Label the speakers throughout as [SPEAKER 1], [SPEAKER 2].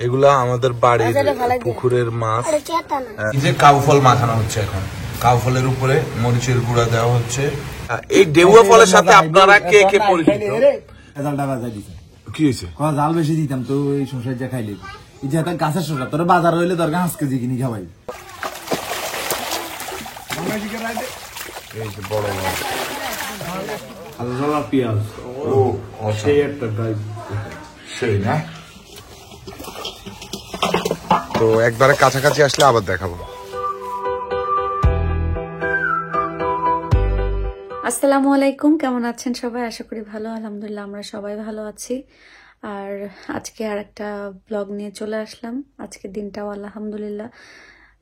[SPEAKER 1] এগুলা আমাদের বাড়ির পুকুরের মাছ। এই যে কাউ ফল মাখানো হচ্ছে এখন, কাউ ফলের উপরে মরিচের গুঁড়া দেওয়া হচ্ছে। এই ডেউয়া ফলের সাথে আপনারা কে কে পরিচিত? কি হয়েছে?
[SPEAKER 2] জাল বেশি দিতাম তো এই সংসার যা খাইলে গাছের শসা তোর বাজার হইলে তোর 5 কেজি কিনি খাওয়াই।
[SPEAKER 1] এই যে বড়
[SPEAKER 2] বড় পেঁয়াজ সেই একটা
[SPEAKER 1] সেই না, তো একবারে কাছাকাছি আসলে আবার দেখাবো।
[SPEAKER 3] আসসালামু আলাইকুম, কেমন আছেন সবাই? আশা করি ভালো। আলহামদুলিল্লাহ আমরা সবাই ভালো আছি। আর আজকে আর একটা ব্লগ নিয়ে চলে আসলাম। আজকের দিনটাও আলহামদুলিল্লাহ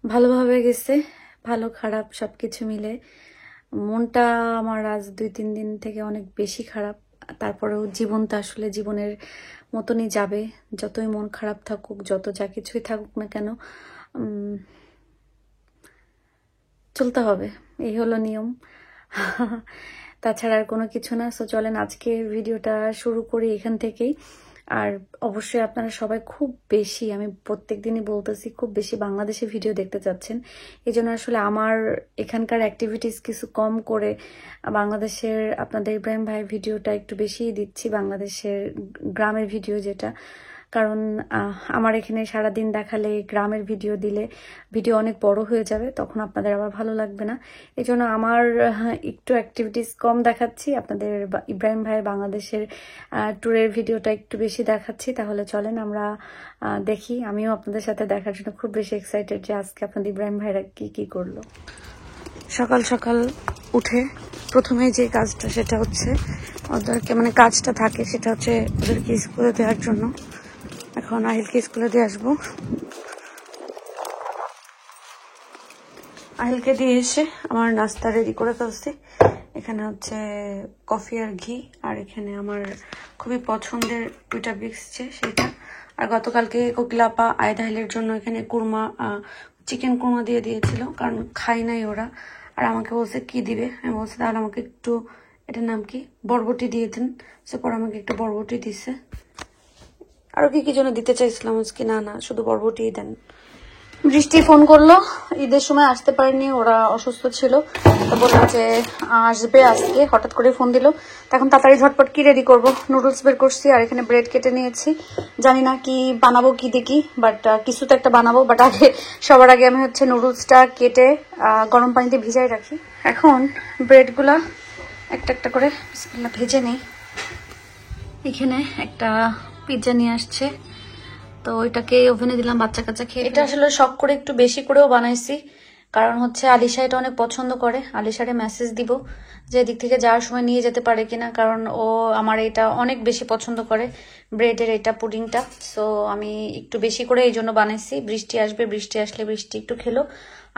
[SPEAKER 3] ভালোভাবে গেছে, ভালো খারাপ সবকিছু মিলে। মনটা আমার আজ 2-3 দিন থেকে অনেক বেশি খারাপ। তারপরেও জীবনটা আসলে জীবনের মতনই যাবে, যতই মন খারাপ থাকুক, যত যা কিছুই থাকুক না কেন, চলতে হবে, এই হলো নিয়ম। তাছাড়া আর কোনো কিছু না। সো চলেন আজকে ভিডিওটা শুরু করি এখান থেকেই। আর অবশ্যই আপনারা সবাই খুব বেশি, আমি প্রত্যেক দিনই বলতেছি, খুব বেশি বাংলাদেশে ভিডিও দেখতে চাচ্ছেন। এই জন্য আসলে আমার এখানকার অ্যাক্টিভিটিস কিছু কম করে বাংলাদেশের আপনাদের ইব্রাহিম ভাইয়ের ভিডিওটা একটু বেশিই দিচ্ছি, বাংলাদেশের গ্রামের ভিডিও যেটা। কারণ আমার এখানে সারাদিন দেখালে, গ্রামের ভিডিও দিলে ভিডিও অনেক বড় হয়ে যাবে, তখন আপনাদের আবার ভালো লাগবে না। এই জন্য আমার একটু অ্যাক্টিভিটিস কম দেখাচ্ছি, আপনাদের ইব্রাহিম ভাইয়ের বাংলাদেশের ট্যুরের ভিডিওটা একটু বেশি দেখাচ্ছি। তাহলে চলেন আমরা দেখি। আমিও আপনাদের সাথে দেখার জন্য খুব বেশি এক্সাইটেড যে আজকে আপনাদের ইব্রাহিম ভাইরা কি করলো। সকাল সকাল উঠে প্রথমে যে কাজটা সেটা হচ্ছে ওদেরকে, মানে কাজটা থাকে সেটা হচ্ছে ওদেরকে স্কুলে দেওয়ার জন্য। এখন আহিলকে স্কুলে দিয়ে আসবো। আহিলকে দিয়ে এসে আমার নাস্তা রেডি করে ফেলছি। এখানে হচ্ছে কফি আর ঘি, আর এখানে আমার খুবই পছন্দের টুইটা বিক্সছে সেটা। আর গতকালকে কোকিলাপা আয়দা আহিলের জন্য এখানে কুরমা, চিকেন কুরমা দিয়ে দিয়েছিল, কারণ খাই নাই ওরা। আর আমাকে বলছে কি দিবে, আমি বলছি তাহলে আমাকে একটু, এটার নাম কি, বরবটি দিয়ে দিন। সে পরে আমাকে একটু বরবটি দিছে। আরো কি জন্য দিতে চাইছিলাম আজকে, না শুধু বরবটি দেন। বৃষ্টি ফোন করলো, ঈদের সময় আসতে পারেনি, ওরা অসুস্থ ছিল, তো বললো যে আসবে আজকে, হঠাৎ করে ফোন দিল। এখন তাড়াতাড়ি ঝটপট কি রেডি করবো, নুডলস বের করছি আর এখানে ব্রেড কেটে নিয়েছি। জানি না কি বানাবো, কি দেখি, বাট কিছু তো একটা বানাবো। বাট সবার আগে আমি হচ্ছে নুডলসটা কেটে গরম পানিতে ভিজাই রাখি। এখন ব্রেডগুলা একটা একটা করে বিসমিল্লাহ ভেজে নিই। এখানে একটা পিৎজা নিয়ে আসছে, তো ওইটাকে ওভেনে দিলাম, বাচ্চা কাচ্চা খেয়ে। এটা আসলে শখ করে একটু বেশি করেও বানাইছি, কারণ হচ্ছে আলিশা এটা অনেক পছন্দ করে। আলিশারে মেসেজ দিব যে দিক থেকে যাওয়ার সময় নিয়ে যেতে পারে কিনা, কারণ ও আমার এটা অনেক বেশি পছন্দ করে, ব্রেডের এটা পুডিংটা। সো আমি একটু বেশি করে এই জন্য বানাইছি। বৃষ্টি আসবে, বৃষ্টি আসলে বৃষ্টি একটু খেলো,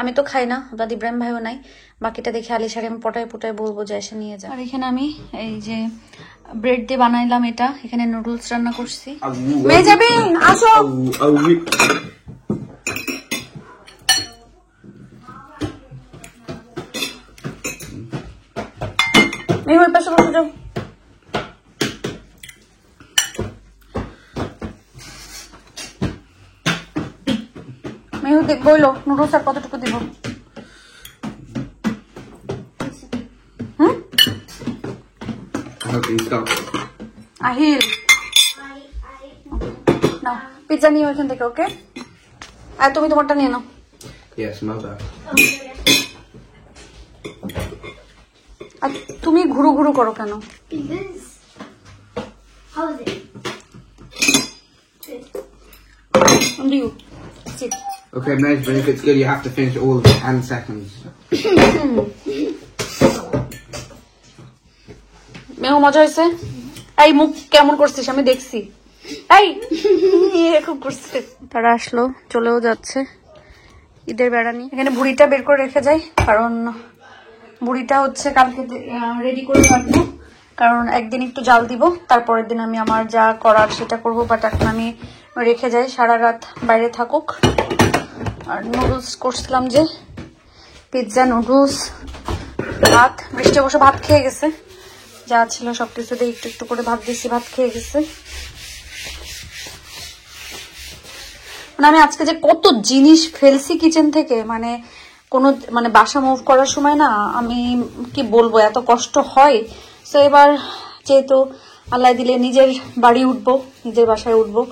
[SPEAKER 3] আমি তো খাই না, দাদি ইব্রাহিম ভাইও নাই। বাকিটা দেখে আলিশারে আমি পটায় পটায় বলবো যে এসে নিয়ে যায়। আর এখানে আমি এই যে ব্রেড দিয়ে বানাইলাম এটা, এখানে নুডলস রান্না করছি। মেয়ে যাবে, আসো। মেয়ে ওই পাশে বসে যাও। মেয়ে দেখবো হইলো নুডলস আর কতটুকু দিব। আহিল নাও পিৎজা নিয়ে ওইখান থেকে, ওকে? আর তুমি তোমারটা নিয়ে নাও। আর তুমি ঘুরু ঘুরু করো কেন?
[SPEAKER 4] Okay, nice, but if it's good, you have to finish all of it 10 seconds.
[SPEAKER 3] মেহু মজা হয়েছে? এই মুখ কেমন করছিস আমি দেখছি। এই খুব করছে। তারা আসলো, চলেও যাচ্ছে ঈদের বেড়ানি। এখানে বুড়িটা বের করে রেখে যাই, কারণ বুড়িটা হচ্ছে কালকে রেডি করে রাখবো, কারণ একদিন একটু জাল দিব, তারপরের দিন আমি আমার যা করার সেটা করবো। বাট এখন আমি রেখে যাই, সারা রাত বাইরে থাকুক। আর নুডলস করছিলাম, যে পিৎজা, নুডলস, ভাত। বৃষ্টি অবশ্য ভাত খেয়ে গেছে, যা ছিল সবকিছু দিয়ে একটু একটু করে ভাত দিয়েছি, ভাত খেয়ে গেছে। মানে আমি আজকে যে কত জিনিস ফেলছি কিচেন থেকে, মানে কোনো মানে বাসা মুভ করার সময় না আমি কি বলবো এত কষ্ট হয়। তো এবার যেহেতু আল্লাহ দিলে নিজের বাড়ি উঠবো, নিজের বাসায় উঠবো,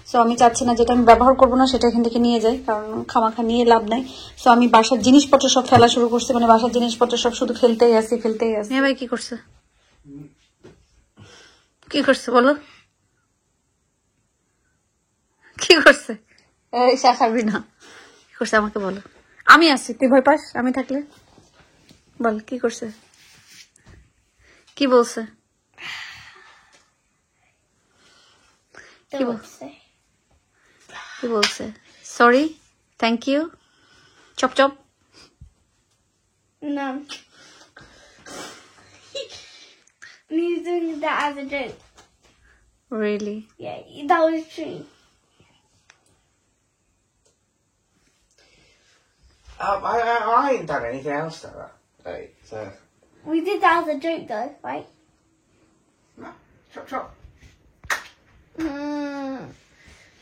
[SPEAKER 3] সো আমি চাচ্ছি না যেটা আমি ব্যবহার করবো না সেটা এখান থেকে নিয়ে যাই, কারণ খামাখা নিয়ে লাভ নাই। সো আমি বাসার জিনিসপত্র সব ফেলা শুরু করছি, মানে বাসার জিনিসপত্র সব শুধু ফেলতেই আসি। মেয়ে ভাই কি করছে, কি করছে বলো, কি করছে? এই শাখাবি না, কি করছে আমাকে বলো। আমি আছি, তুই ভয় পাস আমি থাকলে? বল কি করছে, কি বলছে, কি বলছে? Sorry, thank you, chop chop.
[SPEAKER 5] No. He's doing that as a joke.
[SPEAKER 3] Really?
[SPEAKER 5] Yeah, that was true.
[SPEAKER 4] I ain't done anything else to that. Like, so.
[SPEAKER 5] We did that as a joke though, right?
[SPEAKER 4] No. Chop chop.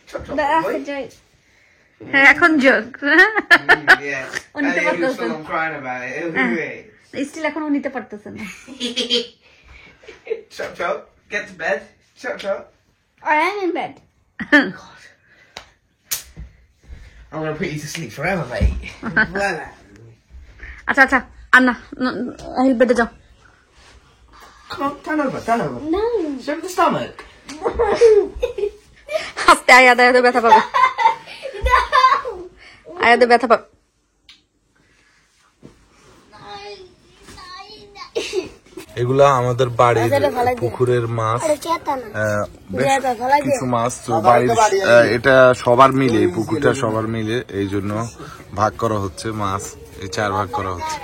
[SPEAKER 4] Chop chop.
[SPEAKER 5] But that's
[SPEAKER 4] boy.
[SPEAKER 5] a joke.
[SPEAKER 3] এখন যোগ
[SPEAKER 4] Yeah.
[SPEAKER 3] Only the
[SPEAKER 4] And you're
[SPEAKER 3] person.
[SPEAKER 4] still I'm crying about it. Anyway.
[SPEAKER 3] Still এখনো নিতে পারতেছে না।
[SPEAKER 4] Chop chop. Get to bed. Chop chop.
[SPEAKER 5] I am in bed.
[SPEAKER 4] I'm gonna put you to sleep forever, mate.
[SPEAKER 3] আচ্ছা আচ্ছা আর না, আহিল বেডে যাও।
[SPEAKER 4] Come on, turn over, turn over.
[SPEAKER 5] No.
[SPEAKER 4] Show me the stomach.
[SPEAKER 3] আস্তে আয়াদে আয়াদে ব্যথা পাবে,
[SPEAKER 5] No.
[SPEAKER 3] আয়াদে ব্যথা পাবে।
[SPEAKER 1] এগুলা আমাদের বাড়ির পুকুরের মাছ, বেশ কিছু মাছ তো বাড়ির, এটা সবার মিলে, এই পুকুরটা সবার মিলে, এই জন্য ভাগ করা হচ্ছে মাছ, এই 4 ভাগ করা হচ্ছে।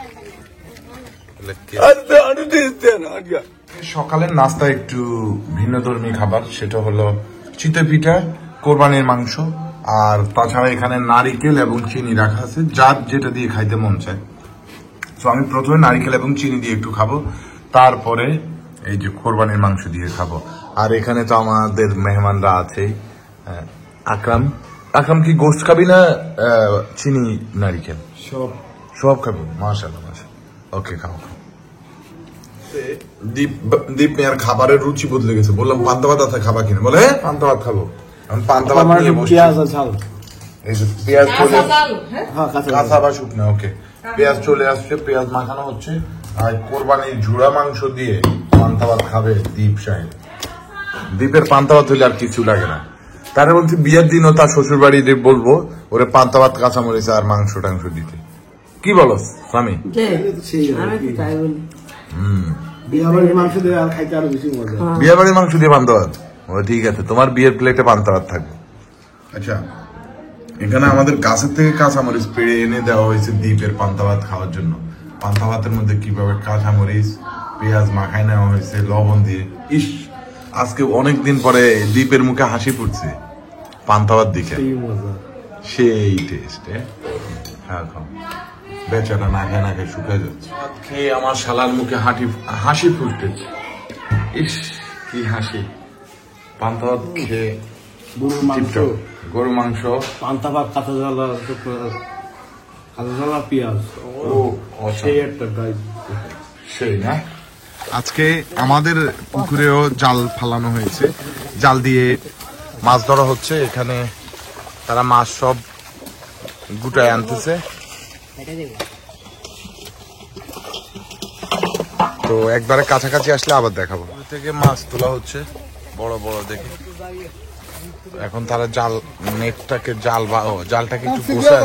[SPEAKER 1] সকালের নাস্তা একটু ভিন্নধর্মী খাবার, সেটা হলো চিতই পিঠা, কোরবানির মাংস, আর তাছাড়া এখানে নারিকেল এবং চিনি রাখা আছে, যার যেটা দিয়ে খাইতে মন চায়। তো আমি প্রথমে নারিকেল এবং চিনি দিয়ে একটু খাবো, তারপরে এই যে কোরবানির মাংস দিয়ে খাবো। আর এখানে তো আমাদের মেহমানরা আছেই। আকরাম, আকরাম কি গোশত খাবি না চিনি নারিকেল? সব খাবো। মাশাআল্লাহ মাশাআল্লাহ, ওকে খাও। দীপ মেয়ার খাবারের রুচি বদলে গেছে। বললাম পান্তা ভাত আছে খাবা কিনা, বলে হ্যাঁ পান্তা ভাত খাবো। আমি পান্তা ভাত নিয়ে বসছি। এই যে পেঁয়াজ চলে, কাঁচা বা শুকনো, ওকে। পেঁয়াজ চলে আসছে, পেঁয়াজ মাখানো হচ্ছে, আর কোরবানির ঝুড়া মাংস দিয়ে পান্তা ভাত খাবে দীপ সাহেব। দীপের পান্তা ভাত হইলে আর কিছু লাগে না। তারা বলছে বিয়ের দিনও তার শ্বশুর বাড়িতে বলবো ওরে পান্তা ভাত, কাঁচামরিচ আর মাংস টাংস দিতে। কি বলো স্বামী?
[SPEAKER 2] বিয়ে বাড়ির মাংস দিয়ে আর খাইতে আরো বেশি মজা।
[SPEAKER 1] বিয়ে বাড়ির মাংস দিয়ে পান্তা ভাত, ও ঠিক আছে, তোমার বিয়ের প্লেটে পান্তা ভাত থাকবে। আচ্ছা, এখানে আমাদের গাছের থেকে কাঁচামরিচ পেড়ে এনে দেওয়া হয়েছে দীপের পান্তা ভাত খাওয়ার জন্য। পান্তা ভাতের মধ্যে কিভাবে কাঁচামরিচ পেঁয়াজ মাখায় নেওয়া হয়েছে লবণ দিয়ে। ইস, আজকে অনেকদিন পরে দীপের মুখে হাসি ফুটছে পান্তা ভাত দেখে, সেই টেস্ট। হ্যাঁ খাও, বেচারা না খায় না খায় শুকায় যাচ্ছে। খেয়ে আমার শালার মুখে হাসি ফুটতেছে। ইস কি হাসি, পান্তা ভাত খেয়ে। গরু মাংস,
[SPEAKER 2] পান্তা ভাত, কাঁচা জ্বালা, পেঁয়াজ, সেই একটা গাই,
[SPEAKER 1] সেই না। আজকে আমাদের পুকুরেও জাল ফালানো হয়েছে, জাল দিয়ে মাছ ধরা হচ্ছে। এখানে তারা মাছ সব গুটায় আনতেছে। তো একবারে কাছাকাছি আসলে আবার দেখাবো। থেকে মাছ তোলা হচ্ছে বড় বড় দেখে। এখন তারা জাল, নেটটাকে জালটাকে একটু গোছায়।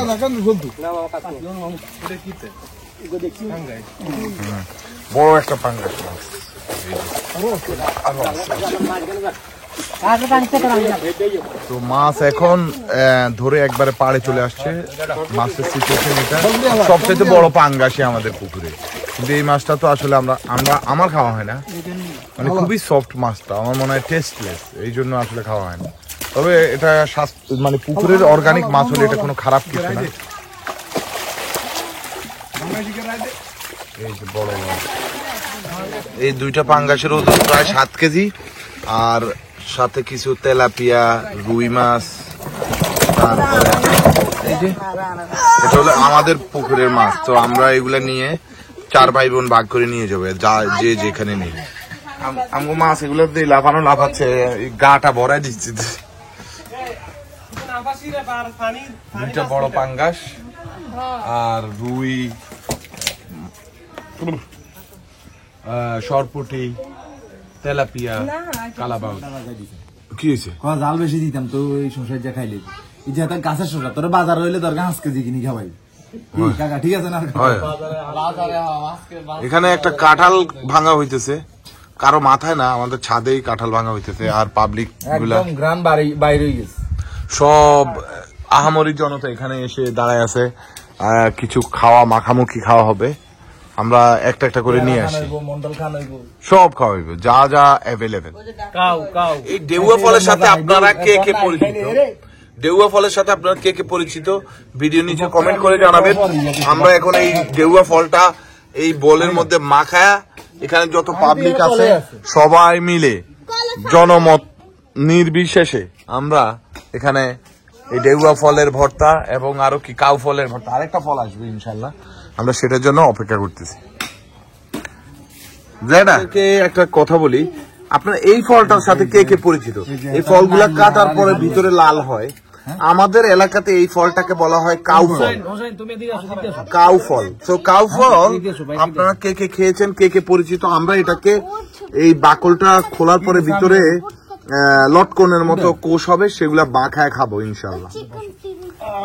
[SPEAKER 1] বড় একটা পাঙ্গাস মাছ। তো মাছ এখন ধরে একবারে পাড়ে চলে আসছে। মাছের সিচুয়েশন এটা, সবচেয়ে বড় পাঙ্গাসই আমাদের পুকুরে। কিন্তু এই মাছটা তো আসলে আমার খাওয়া হয় না, মানে খুবই সফট মাছটা, আমার মনে হয় টেস্টলেস, এই জন্য আসলে খাওয়া হয় না। তবে এটা মানে পুকুরের অর্গানিক মাছ হলে এটা কোনো খারাপ কিছু না। এই যে বড় বড় এই দুইটা পাঙ্গাসের ওজন প্রায় 7 কেজি, আর সাথে কিছু তেলাপিয়া, রুই মাছ, তারপরে এই যে এটা হলো আমাদের পুকুরের মাছ, তো আমরা এগুলা নিয়ে 4 ভাই বোন ভাগ করে নিয়ে যাবে, যা যে যেখানে নেই। আমগো মাছ এগুলো দিয়ে লাফাচ্ছে, গাটা ভরাই দিচ্ছে। দুইটা বড় পাঙ্গাস আর রুই, সরপুটি, তেলাপিয়া, কালাবাউ। কি হয়েছে?
[SPEAKER 2] জাল বেশি দিতাম তো এই সংসার যা খাইলে, এই যে একটা গাছের শসা তোর বাজার হইলে তোর 5 কেজি কিনি খাওয়াই। কাকা ঠিক আছে না?
[SPEAKER 1] এখানে একটা কাঁঠাল ভাঙা হইতেছে, কারো মাথায় না, আমাদের ছাদেই কাঁঠাল ভাঙা হইতেছে। আর পাবলিক গুলা
[SPEAKER 2] গ্রাম বাইরে গেছে,
[SPEAKER 1] সব আহামরি জনতা এখানে এসে দাঁড়ায় আছে। কিছু খাওয়া মাখামুখি খাওয়া হবে, আমরা একটা একটা করে নিয়ে আসি, সব খাওয়া হইবে যা যা অ্যাভেলেবেল। এই ডেউয়া ফলের সাথে আপনারা কে কে পরিচিত? ডেউয়া ফলের সাথে আপনারা কে কে পরিচিত ভিডিও নিচে কমেন্ট করে জানাবেন। আমরা এখন এই ডেউয়া ফলটা এই বোলের মধ্যে মাখায়া, এখানে যত পাবলিক আছে সবাই মিলে জনমত নির্বিশেষে আমরা এখানে এই ডেউয়া ফলের ভর্তা এবং আরো কি কাউ ফলের ভর্তা, আরেকটা ফল আসবে ইনশাল্লাহ, আমরা সেটার জন্য অপেক্ষা করতেছি। একটা কথা বলি, আপনার এই ফলটার সাথে কে কে পরিচিত? এই ফলগুলা কাটার পরে ভিতরে লাল হয়, আমাদের এলাকাতে এই ফলটাকে বলা হয় কাউ ফল। কাউ ফল, তো কাউ ফল আপনারা কে কে খেয়েছেন, কে কে পরিচিত? আমরা এটাকে এই বাকলটা খোলার পরে ভিতরে লটকনের মতো কোষ হবে, সেগুলা মাখায় খাবো ইনশাল্লাহ।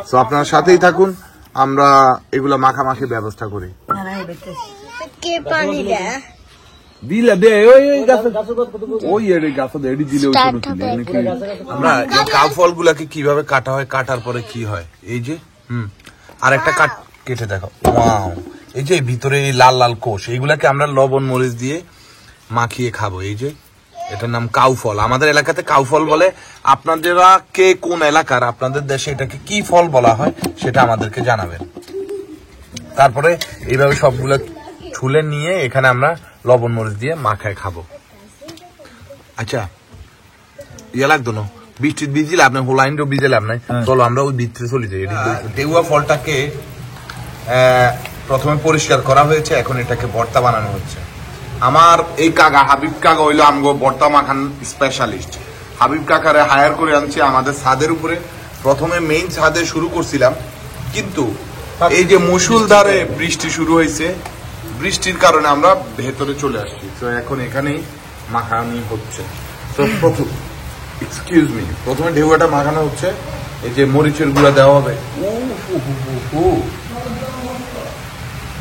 [SPEAKER 1] তো আপনার সাথেই থাকুন, আমরা এগুলা মাখামাখি ব্যবস্থা করি। আমরা এই কাউ ফলগুলাকে কিভাবে কাটা হয়, কাটার পরে কি হয়, এই যে আর একটা কেটে দেখো, ওয়াও, এই যে ভিতরে এই লাল লাল কোষ, এইগুলাকে আমরা লবণ মরিচ দিয়ে মাখিয়ে খাবো। এই যে এটার নাম কাউ ফল, আমাদের এলাকাতে কাউ ফল বলে। আপনাদেরা কে কোন এলাকার, আপনাদের দেশে এটাকে কি ফল বলা হয় সেটা আমাদেরকে জানাবেন। তারপরে এইভাবে সবগুলো ছুলে নিয়ে এখানে আমরা লবণ মরিচ দিয়ে মাখায় খাবো। আচ্ছা, ইয়ে লাগতো না, বৃষ্টির ভিজিলে আপনি হোলাইন্ডও ভিজে লাভ নাই, চলো আমরা ওই ভিতরে চলে যাই। ডেউয়া ফলটাকে প্রথমে পরিষ্কার করা হয়েছে, এখন এটাকে ভর্তা বানানো হচ্ছে। আমার এই কাকা হাবিব কাকা হইলো আমগো ভর্তা মাখান স্পেশালিস্ট। হাবিব কাকারে হায়ার করে আনছি আমাদের ছাদের উপরে। প্রথমে মেইন ছাদে শুরু করছিলাম, কিন্তু এই যে মুষলধারে বৃষ্টি শুরু হয়েছে, বৃষ্টির কারণে আমরা ভেতরে চলে আসছি। তো এখন এখানেই মাখানি হচ্ছে। তো প্রথমে ঢেউয়াটা মাখানো হচ্ছে, এই যে মরিচের গুঁড়া দেওয়া হবে,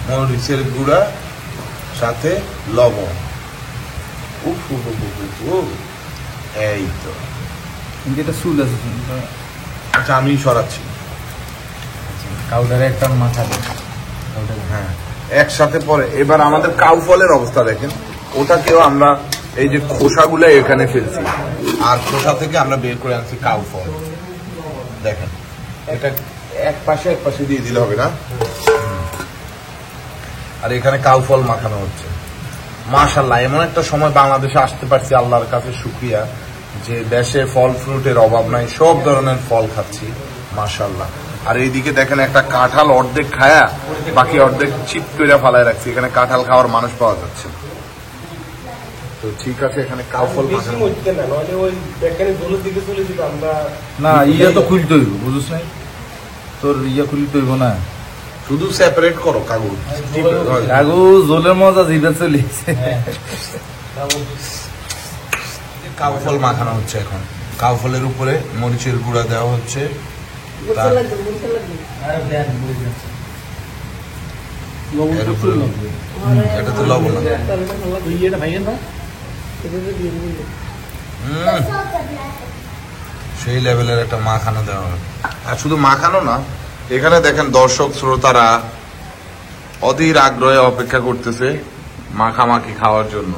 [SPEAKER 1] মরিচের গুঁড়া সাথে লবণ, এই তো। আচ্ছা, আমি সরাচ্ছি
[SPEAKER 2] কাউডারে একটা মাথা,
[SPEAKER 1] হ্যাঁ একসাথে পরে। এবার আমাদের কাউ ফলের অবস্থা দেখেন, ওটাকেও আমরা এই যে খোসাগুলো এখানে ফেলছি, আর খোসা থেকে আমরা বের করে আনছি কাউ ফল। দেখেন, এটা এক পাশে দিয়ে দিলে হবে না। আর এখানে কাউ ফল মাখানো হচ্ছে। মাশাআল্লাহ, এমন একটা সময় বাংলাদেশে আসতে পারছি, আল্লাহর কাছে শুকরিয়া যে দেশে ফল ফ্রুটের অভাব নাই, সব ধরনের ফল খাচ্ছি মাশাআল্লাহ। আর এইদিকে দেখেন একটা কাঁঠাল অর্ধেক খায়া বাকি অর্ধেক চিপ করে ফালায় রাখছি, এখানে কাঁঠাল খাওয়ার মানুষ পাওয়া যাচ্ছে। তো ঠিক আছে, এখানে কাউ ফল
[SPEAKER 2] না, ইয়া তো খুলতে হইব, বুঝছ নাই? তোর ইয়া খুলতে হইব না,
[SPEAKER 1] শুধু সেপারেট করো কাগজ।
[SPEAKER 2] কাগজ জলের মজা জিভে চলে গেছে।
[SPEAKER 1] কাউ ফল মাখানো হচ্ছে এখন। কাউ ফলের উপরে মরিচের গুঁড়া দেওয়া হচ্ছে, এটা তো লবণ, সেই লেভেলের একটা মাখানো দেওয়া হবে। আর শুধু মাখানো না, এখানে দেখেন দর্শক শ্রোতারা অধীর আগ্রহে অপেক্ষা করতেছে মাখামাখি খাওয়ার জন্য।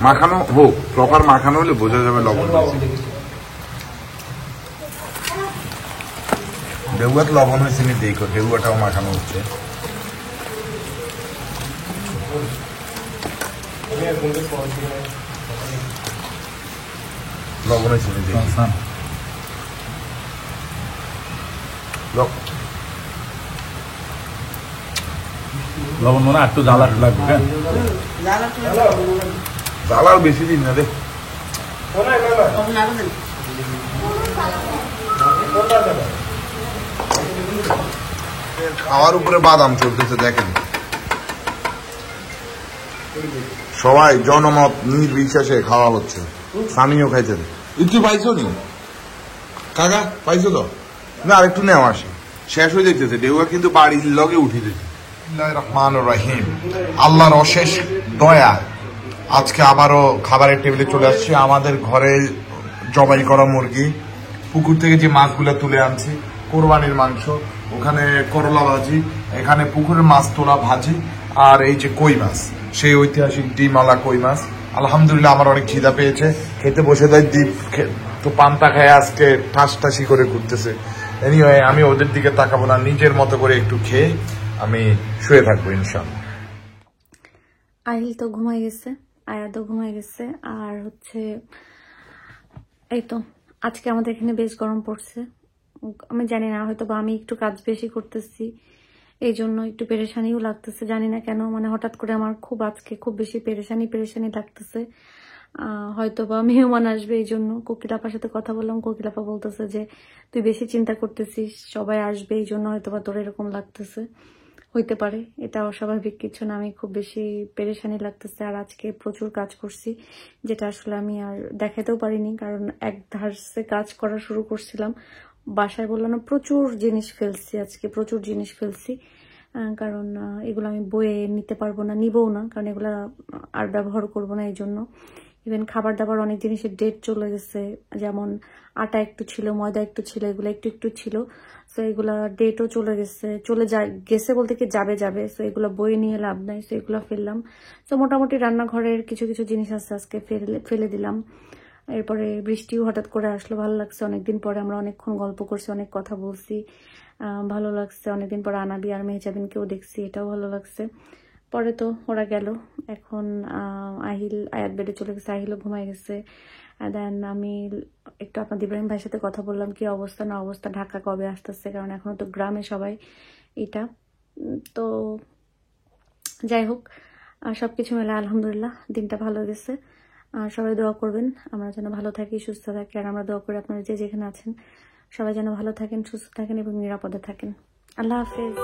[SPEAKER 1] মাখানো হোক, প্রপার মাখানো হলে বোঝা যাবে লবণ। ডেউয়াত লবণ হয়েছে নি, দেখো ডেউয়াটাও মাখানো হচ্ছে। লবণ হয়েছে
[SPEAKER 2] লবণ মনে একটু জ্বালা লাগবে, হ্যাঁ
[SPEAKER 1] জ্বালা আর বেশি দিন না রে। খাওয়ার উপরে বাদাম চলতেছে দেখেন, সবাই জনমত নির্বিশেষে খাওয়া হচ্ছে। স্বামীও খাইছেন, একটু পাইছো নি কাকা, পাইছো তো না? আরেকটু নেওয়া আসে, শেষ হয়ে যেতেছে। ডেউয়া কিন্তু বাড়ির লগে উঠে যেতে। রহমানুর রহিম, আল্লাহর অশেষ দয়া, আজকে আবারও খাবারের টেবিলে চলে আসছে। আমাদের ঘরে জবাই করা মুরগি, পুকুর থেকে যে মাছগুলো তুলে আনছি, কোরবানির মাংস, ওখানে করলা ভাজি, এখানে পুকুরের মাছ তোলা ভাজি, আর এই যে কই মাছ, সেই ঐতিহাসিক ডিমওয়ালা কই মাছ। আলহামদুলিল্লাহ আমার অনেক খিদা পেয়েছে, খেতে বসে দেয়। দ্বীপ তো পান্তা খায় আজকে ঠাসঠাসি করে ঘুরতেছে। এনিওয়ে আমি ওদের দিকে তাকাবো না, নিজের মতো করে একটু খেয়ে আমি শুয়ে থাকবো ইনশাআল্লাহ।
[SPEAKER 3] আহিল তো ঘুমাই গেছে, আয়া তো ঘুমাই গেছে, আর হচ্ছে এই তো আজকে আমাদের এখানে বেশ গরম পড়ছে। আমি জানি না, হয়তো বা আমি একটু কাজ বেশি করতেছি, এই জন্য একটু পেরেশানিও লাগতেছে, জানি না কেন। মানে হঠাৎ করে আমার আজকে খুব বেশি পেরেশানি লাগতেছে। হয়তো বা মেহমান আসবে, এই জন্য। কোকিলাপার সাথে কথা বললাম, কোকিলাপা বলতেছে যে তুই বেশি চিন্তা করতেছিস, সবাই আসবে, এই জন্য হয়তো বা তোর এরকম লাগতেছে। হইতে পারে, এটা অস্বাভাবিক কিছু না। আমি খুব বেশি পেরেশানি লাগতেছে, আর আজকে প্রচুর কাজ করছি, যেটা আসলে আমি আর দেখাতেও পারিনি, কারণ এক ধারসে কাজ করা শুরু করছিলাম। বাসায় বললাম না, প্রচুর জিনিস ফেলছি আজকে, প্রচুর জিনিস ফেলছি, কারণ এগুলো আমি বয়ে নিতে পারবো না, নিবও না, কারণ এগুলা আর ব্যবহার করবো না, এই জন্য। ইভেন খাবার দাবার অনেক জিনিসের ডেট চলে গেছে, যেমন আটা একটু ছিল, ময়দা একটু ছিল, এগুলো একটু ছিল। সো এগুলা ডেটও চলে গেছে, গেছে বলতে কি যাবে। সো এগুলো বয়ে নিয়ে লাভ নাই, সো এগুলো ফেললাম। সো মোটামুটি রান্নাঘরের কিছু জিনিস আছে আজকে ফেলে দিলাম। এরপরে বৃষ্টিও হঠাৎ করে আসলো, ভালো লাগছে। অনেকদিন পরে আমরা অনেকক্ষণ গল্প করছি, অনেক কথা বলছি, ভালো লাগছে। অনেকদিন পরে আনাবি আর মেহজাবিনকেও দেখছি, এটাও ভালো লাগছে। পরে তো ওরা গেল, এখন আয়াত বেডে চলে গেছে, আহিলও ঘুমাই গেছে। দেন আমি একটু আপনার ইব্রাহিম ভাইয়ের সাথে কথা বললাম, কি অবস্থা না অবস্থা, ঢাকা কবে আসতেছে, কারণ এখনো তো গ্রামে সবাই। এটা তো যাই হোক, সবকিছু মিলে আলহামদুলিল্লাহ দিনটা ভালো গেছে। সবাই দোয়া করবেন আমরা যেন ভালো থাকি, সুস্থ থাকি, আর আমরা দোয়া করি আপনারা যে যেখানে আছেন সবাই যেন ভালো থাকেন, সুস্থ থাকেন এবং নিরাপদে থাকেন। আল্লাহ হাফেজ।